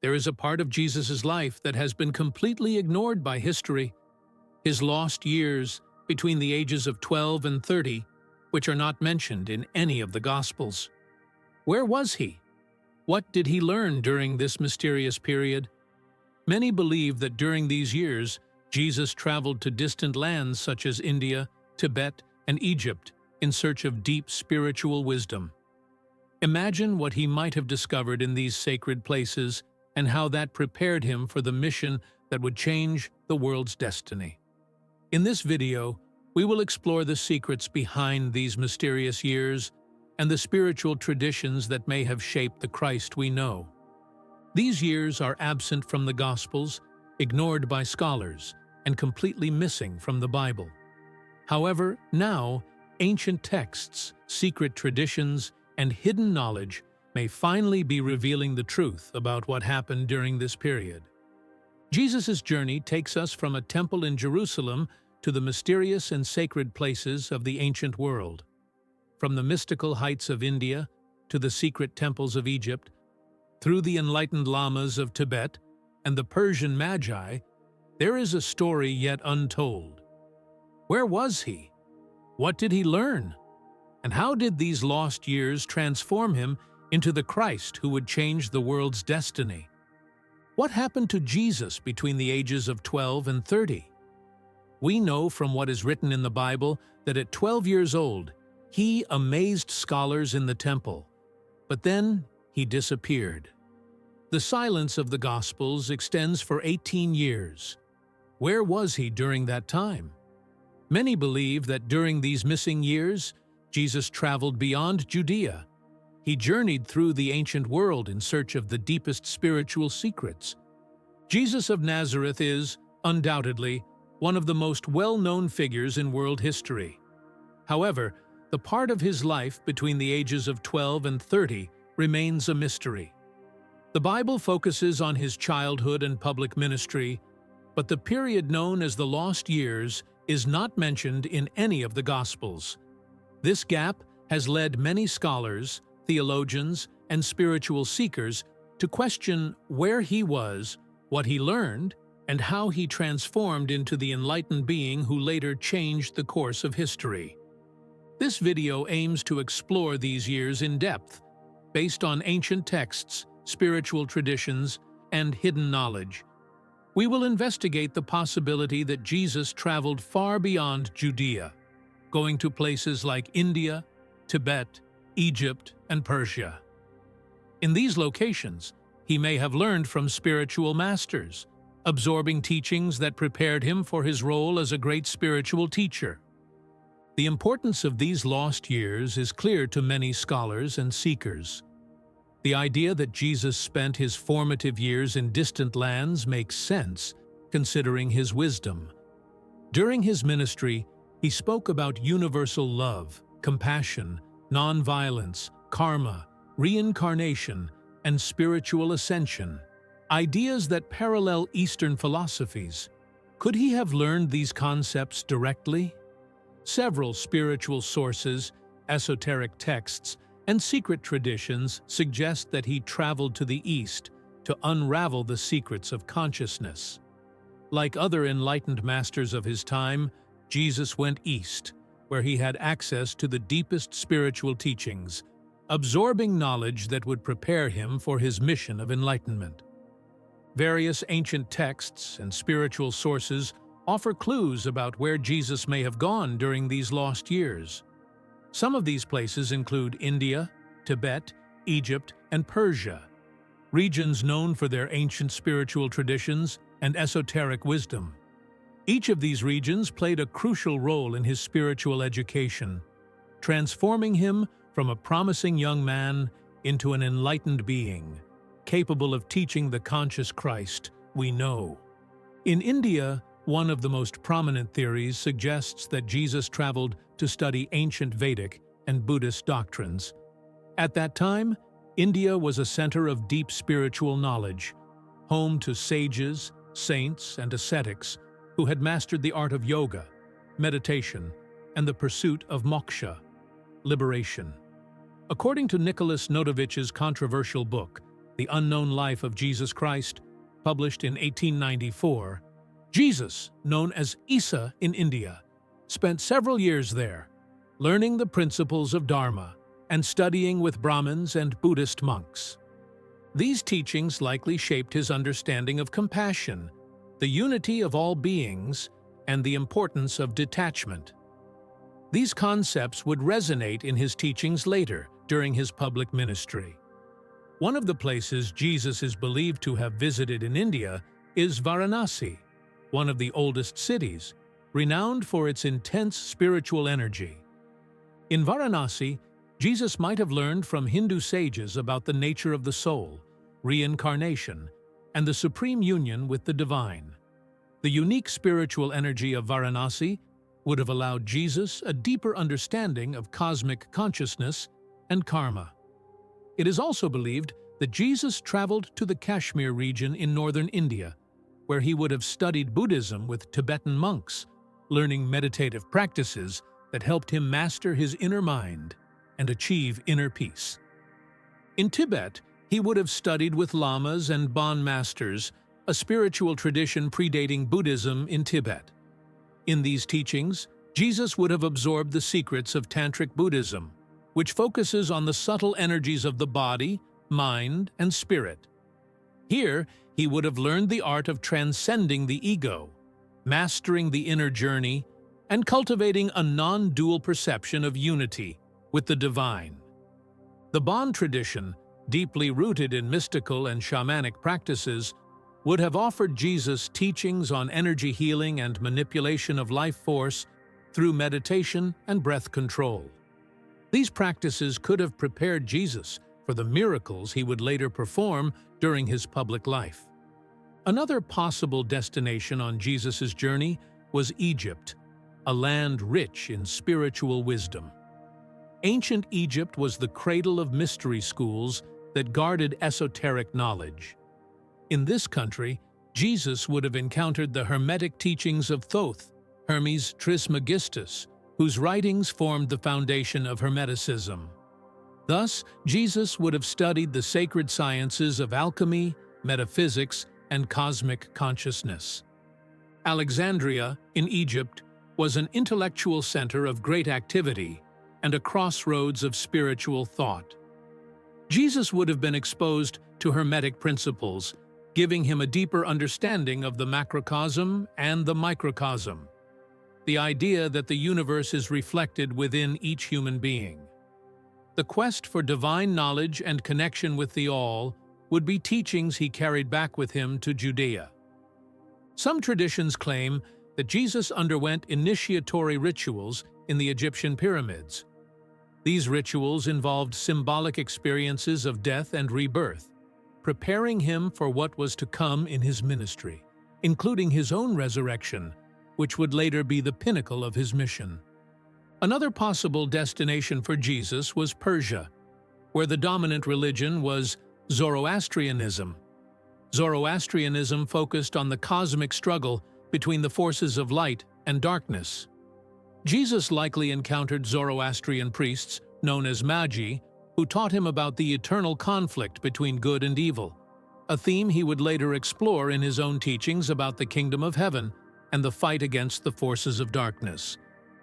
there is a part of Jesus' life that has been completely ignored by history. His lost years between the ages of 12 and 30, which are not mentioned in any of the Gospels. Where was he? What did he learn during this mysterious period? Many believe that during these years, Jesus traveled to distant lands such as India, Tibet, and Egypt in search of deep spiritual wisdom. Imagine what he might have discovered in these sacred places and how that prepared him for the mission that would change the world's destiny. In this video, we will explore the secrets behind these mysterious years and the spiritual traditions that may have shaped the Christ we know. These years are absent from the Gospels, ignored by scholars, and completely missing from the Bible. However, now, ancient texts, secret traditions, and hidden knowledge may finally be revealing the truth about what happened during this period. Jesus' journey takes us from a temple in Jerusalem to the mysterious and sacred places of the ancient world. From the mystical heights of India to the secret temples of Egypt, through the enlightened lamas of Tibet and the Persian magi, there is a story yet untold. Where was he? What did he learn? And how did these lost years transform him into the Christ who would change the world's destiny? What happened to Jesus between the ages of 12 and 30? We know from what is written in the Bible that at 12 years old, he amazed scholars in the temple, but then he disappeared. The silence of the Gospels extends for 18 years. Where was he during that time? Many believe that during these missing years, Jesus traveled beyond Judea. He journeyed through the ancient world in search of the deepest spiritual secrets. Jesus of Nazareth is, undoubtedly, one of the most well-known figures in world history. However, the part of his life between the ages of 12 and 30 remains a mystery. The Bible focuses on his childhood and public ministry, but the period known as the lost years is not mentioned in any of the Gospels. This gap has led many scholars, theologians, and spiritual seekers to question where he was, what he learned, and how he transformed into the enlightened being who later changed the course of history. This video aims to explore these years in depth, based on ancient texts, spiritual traditions, and hidden knowledge. We will investigate the possibility that Jesus traveled far beyond Judea, going to places like India, Tibet, Egypt, and Persia. In these locations, he may have learned from spiritual masters, absorbing teachings that prepared him for his role as a great spiritual teacher. The importance of these lost years is clear to many scholars and seekers. The idea that Jesus spent his formative years in distant lands makes sense, considering his wisdom. During his ministry, he spoke about universal love, compassion, nonviolence, karma, reincarnation, and spiritual ascension, ideas that parallel Eastern philosophies. Could he have learned these concepts directly? Several spiritual sources, esoteric texts, and secret traditions suggest that he traveled to the East to unravel the secrets of consciousness. Like other enlightened masters of his time, Jesus went east, where he had access to the deepest spiritual teachings, absorbing knowledge that would prepare him for his mission of enlightenment. Various ancient texts and spiritual sources offer clues about where Jesus may have gone during these lost years. Some of these places include India, Tibet, Egypt, and Persia, regions known for their ancient spiritual traditions and esoteric wisdom. Each of these regions played a crucial role in his spiritual education, transforming him from a promising young man into an enlightened being, capable of teaching the conscious Christ we know. In India, one of the most prominent theories suggests that Jesus traveled to study ancient Vedic and Buddhist doctrines. At that time, India was a center of deep spiritual knowledge, home to sages, saints, and ascetics who had mastered the art of yoga, meditation, and the pursuit of moksha, liberation. According to Nicholas Notovich's controversial book, The Unknown Life of Jesus Christ, published in 1894, Jesus, known as Isa in India, spent several years there, learning the principles of Dharma and studying with Brahmins and Buddhist monks. These teachings likely shaped his understanding of compassion, the unity of all beings, and the importance of detachment. These concepts would resonate in his teachings later during his public ministry. One of the places Jesus is believed to have visited in India is Varanasi, one of the oldest cities, renowned for its intense spiritual energy. In Varanasi, Jesus might have learned from Hindu sages about the nature of the soul, reincarnation, and the supreme union with the divine. The unique spiritual energy of Varanasi would have allowed Jesus a deeper understanding of cosmic consciousness and karma. It is also believed that Jesus traveled to the Kashmir region in northern India, where he would have studied Buddhism with Tibetan monks, learning meditative practices that helped him master his inner mind and achieve inner peace. In Tibet, he would have studied with lamas and Bon masters, a spiritual tradition predating Buddhism in Tibet. In these teachings, Jesus would have absorbed the secrets of Tantric Buddhism, which focuses on the subtle energies of the body, mind, and spirit. Here, he would have learned the art of transcending the ego, mastering the inner journey, and cultivating a non-dual perception of unity with the divine. The Bon tradition, deeply rooted in mystical and shamanic practices, would have offered Jesus teachings on energy healing and manipulation of life force through meditation and breath control. These practices could have prepared Jesus for the miracles he would later perform during his public life. Another possible destination on Jesus' journey was Egypt, a land rich in spiritual wisdom. Ancient Egypt was the cradle of mystery schools that guarded esoteric knowledge. In this country, Jesus would have encountered the Hermetic teachings of Thoth, Hermes Trismegistus, whose writings formed the foundation of Hermeticism. Thus, Jesus would have studied the sacred sciences of alchemy, metaphysics, and cosmic consciousness. Alexandria, in Egypt, was an intellectual center of great activity and a crossroads of spiritual thought. Jesus would have been exposed to Hermetic principles, giving him a deeper understanding of the macrocosm and the microcosm, the idea that the universe is reflected within each human being. The quest for divine knowledge and connection with the All would be teachings he carried back with him to Judea. Some traditions claim that Jesus underwent initiatory rituals in the Egyptian pyramids. These rituals involved symbolic experiences of death and rebirth, preparing him for what was to come in his ministry, including his own resurrection, which would later be the pinnacle of his mission. Another possible destination for Jesus was Persia, where the dominant religion was Zoroastrianism. Zoroastrianism focused on the cosmic struggle between the forces of light and darkness. Jesus likely encountered Zoroastrian priests, known as magi, who taught him about the eternal conflict between good and evil, a theme he would later explore in his own teachings about the kingdom of heaven and the fight against the forces of darkness.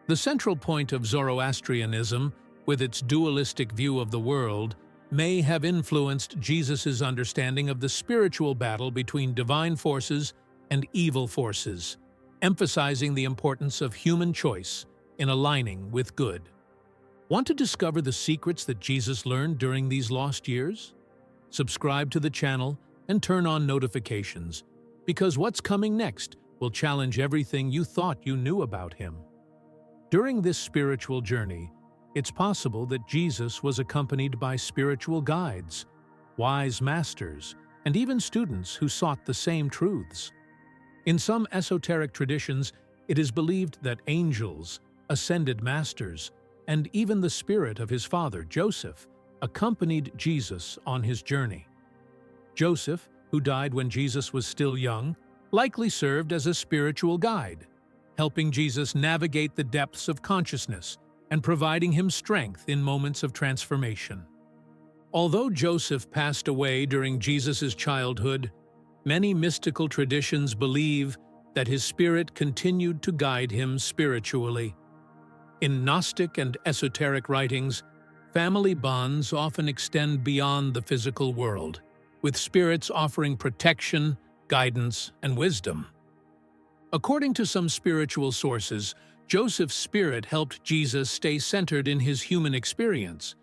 The central point of Zoroastrianism, with its dualistic view of the world, may have influenced Jesus' understanding of the spiritual battle between divine forces and evil forces, emphasizing the importance of human choice in aligning with good. Want to discover the secrets that Jesus learned during these lost years? Subscribe to the channel and turn on notifications, because what's coming next will challenge everything you thought you knew about him. During this spiritual journey, it's possible that Jesus was accompanied by spiritual guides, wise masters, and even students who sought the same truths. In some esoteric traditions, it is believed that angels, ascended masters, and even the spirit of his father, Joseph, accompanied Jesus on his journey. Joseph, who died when Jesus was still young, likely served as a spiritual guide, helping Jesus navigate the depths of consciousness and providing him strength in moments of transformation. Although Joseph passed away during Jesus' childhood, many mystical traditions believe that his spirit continued to guide him spiritually. In Gnostic and esoteric writings, family bonds often extend beyond the physical world, with spirits offering protection, guidance, and wisdom. According to some spiritual sources, Joseph's spirit helped Jesus stay centered in his human experience,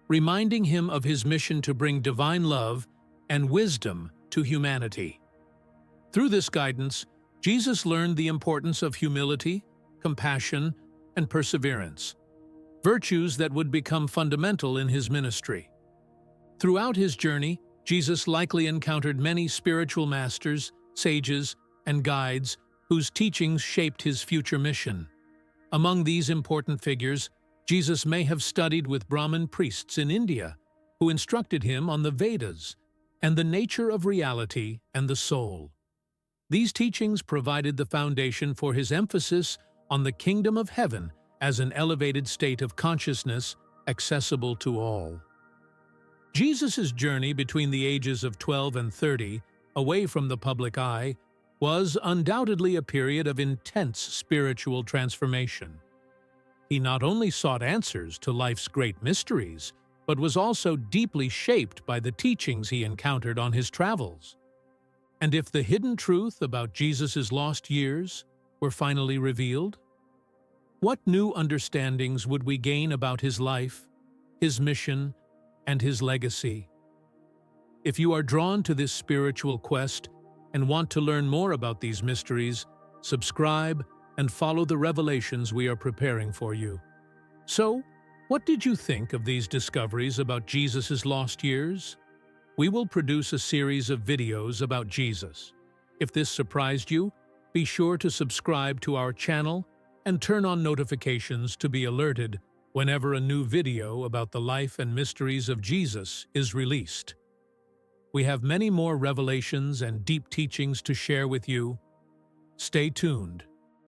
reminding him of his mission to bring divine love and wisdom to humanity. Through this guidance, Jesus learned the importance of humility, compassion, and perseverance, virtues that would become fundamental in his ministry. Throughout his journey, Jesus likely encountered many spiritual masters, sages, and guides whose teachings shaped his future mission. Among these important figures, Jesus may have studied with Brahmin priests in India, who instructed him on the Vedas and the nature of reality and the soul. These teachings provided the foundation for his emphasis on the kingdom of heaven as an elevated state of consciousness accessible to all. Jesus' journey between the ages of 12 and 30, away from the public eye, was undoubtedly a period of intense spiritual transformation. He not only sought answers to life's great mysteries, but was also deeply shaped by the teachings he encountered on his travels. And if the hidden truth about Jesus' lost years were finally revealed, what new understandings would we gain about his life, his mission, and his legacy? If you are drawn to this spiritual quest and want to learn more about these mysteries, subscribe and follow the revelations we are preparing for you. So, what did you think of these discoveries about Jesus' lost years? We will produce a series of videos about Jesus. If this surprised you, be sure to subscribe to our channel and turn on notifications to be alerted whenever a new video about the life and mysteries of Jesus is released. We have many more revelations and deep teachings to share with you. Stay tuned.